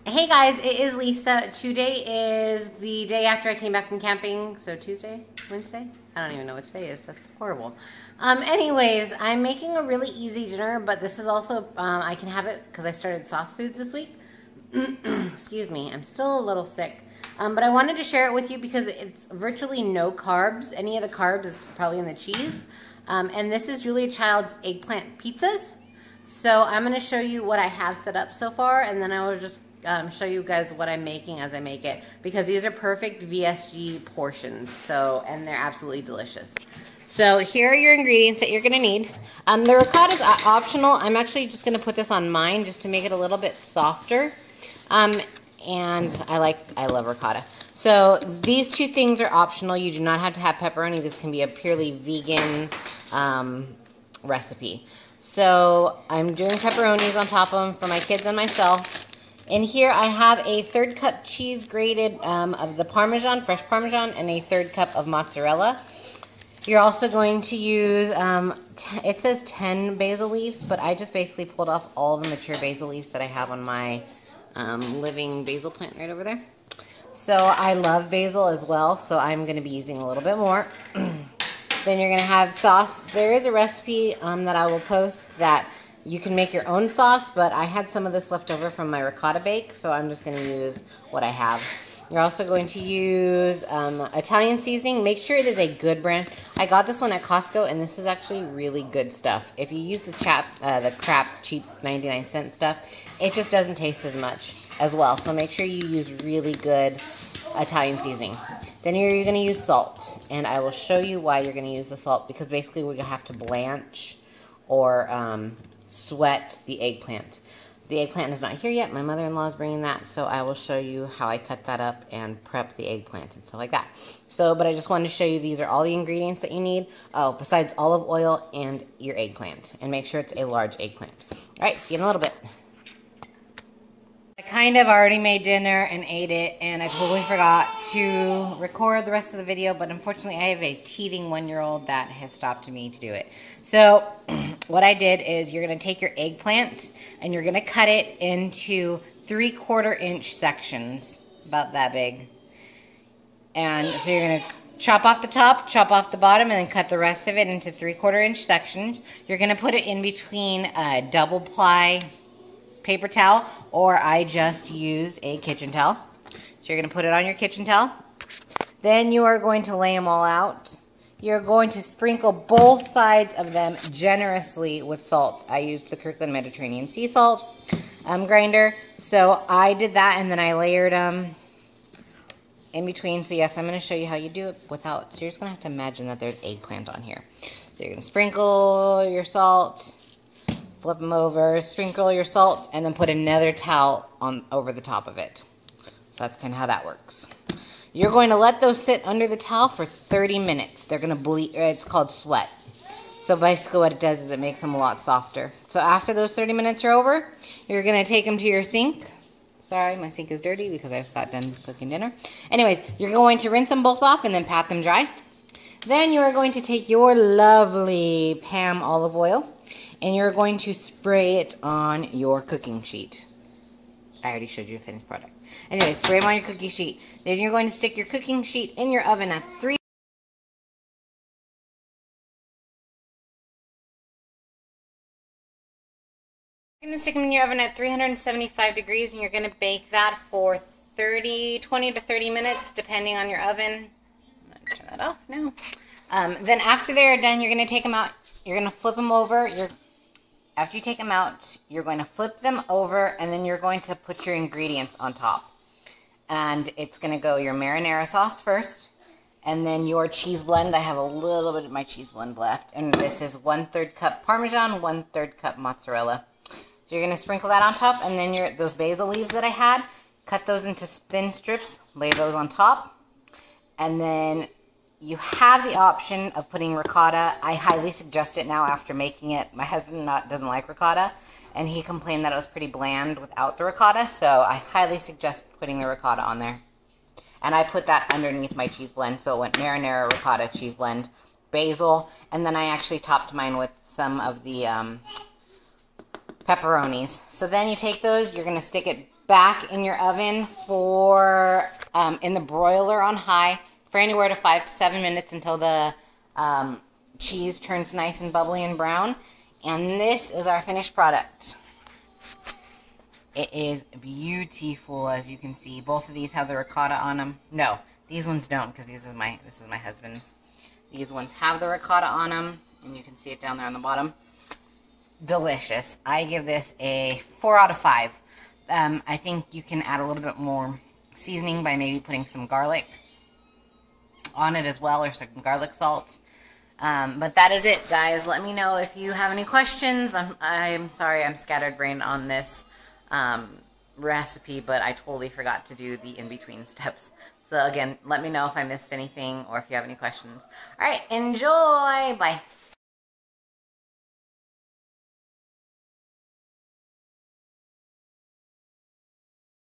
Hey guys, it is Lisa. Today is the day after I came back from camping. So Tuesday? Wednesday? I don't even know what today is. That's horrible. Anyways, I'm making a really easy dinner, but this is also, I can have it because I started soft foods this week. Excuse me, I'm still a little sick. But I wanted to share it with you because it's virtually no carbs. Any of the carbs is probably in the cheese. And this is Julia Child's eggplant pizzas. So I'm going to show you what I have set up so far, and then I will just show you guys what I'm making as I make it, because these are perfect VSG portions, so, and they're absolutely delicious. So here are your ingredients that you're going to need. The ricotta is optional. I'm actually just going to put this on mine just to make it a little bit softer. And I love ricotta. So these two things are optional. You do not have to have pepperoni. This can be a purely vegan recipe. So I'm doing pepperonis on top of them for my kids and myself. In here I have a 1/3 cup cheese grated of the Parmesan, fresh Parmesan, and a 1/3 cup of mozzarella. You're also going to use, it says 10 basil leaves, but I just basically pulled off all the mature basil leaves that I have on my living basil plant right over there. So I love basil as well, so I'm going to be using a little bit more. Then you're going to have sauce. There is a recipe that I will post that you can make your own sauce, but I had some of this left over from my ricotta bake, so I'm just going to use what I have. You're also going to use Italian seasoning. Make sure it is a good brand. I got this one at Costco, and this is actually really good stuff. If you use the crap cheap 99-cent stuff, it just doesn't taste as much as well. So make sure you use really good Italian seasoning. Then you're going to use salt, and I will show you why you're going to use the salt, because basically we're going to have to blanch or sweat the eggplant. The eggplant is not here yet. My mother-in-law is bringing that, so I will show you how I cut that up and prep the eggplant and stuff like that. So, but I just wanted to show you these are all the ingredients that you need. Oh, besides olive oil and your eggplant. And make sure it's a large eggplant. All right, see you in a little bit. I kind of already made dinner and ate it, and I totally forgot to record the rest of the video, but unfortunately I have a teething 1-year-old that has stopped me to do it. So what I did is you're going to take your eggplant and you're going to cut it into 3/4 inch sections, about that big. And so you're going to chop off the top, chop off the bottom, and then cut the rest of it into 3/4 inch sections. You're going to put it in between a double ply paper towel, or I just used a kitchen towel. So you're going to put it on your kitchen towel. Then you are going to lay them all out. You're going to sprinkle both sides of them generously with salt. I used the Kirkland Mediterranean sea salt grinder. So I did that, and then I layered them in between. So yes, I'm going to show you how you do it without, so you're just going to have to imagine that there's eggplant on here. So you're going to sprinkle your salt, flip them over, sprinkle your salt, and then put another towel on over the top of it. So that's kind of how that works. You're going to let those sit under the towel for 30 minutes. They're going to bleed. It's called sweat. So basically what it does is it makes them a lot softer. So after those 30 minutes are over, you're going to take them to your sink. Sorry, my sink is dirty because I just got done cooking dinner. Anyways, you're going to rinse them both off and then pat them dry. Then you are going to take your lovely Pam olive oil, and you're going to spray it on your cooking sheet. I already showed you the finished product. Anyway, spray them on your cookie sheet. Then you're going to stick your cooking sheet in your oven at 3. You're going to stick them in your oven at 375 degrees, and you're going to bake that for 20 to 30 minutes, depending on your oven. I'm going to turn that off now. Then after they're done, you're going to take them out. You're going to flip them over. After you take them out, you're going to flip them over, and then you're going to put your ingredients on top. And it's going to go your marinara sauce first, and then your cheese blend. I have a little bit of my cheese blend left, and this is 1/3 cup Parmesan, 1/3 cup mozzarella. So you're going to sprinkle that on top, and then those basil leaves that I had, cut those into thin strips, lay those on top, and then you have the option of putting ricotta. I highly suggest it now after making it. My husband doesn't like ricotta, and he complained that it was pretty bland without the ricotta, so I highly suggest putting the ricotta on there. And I put that underneath my cheese blend, so it went marinara, ricotta, cheese blend, basil, and then I actually topped mine with some of the pepperonis. So then you take those, you're going to stick it back in your oven for, in the broiler on high for anywhere to 5 to 7 minutes until the cheese turns nice and bubbly and brown. And this is our finished product. It is beautiful, as you can see. Both of these have the ricotta on them. No, these ones don't, because this is my husband's. These ones have the ricotta on them, and you can see it down there on the bottom. Delicious. I give this a 4 out of 5. I think you can add a little bit more seasoning by maybe putting some garlic on it as well, or some garlic salt. But that is it, guys. Let me know if you have any questions. I'm sorry I'm scatterbrained on this recipe, but I totally forgot to do the in-between steps. So again, let me know if I missed anything or if you have any questions. All right, enjoy. Bye.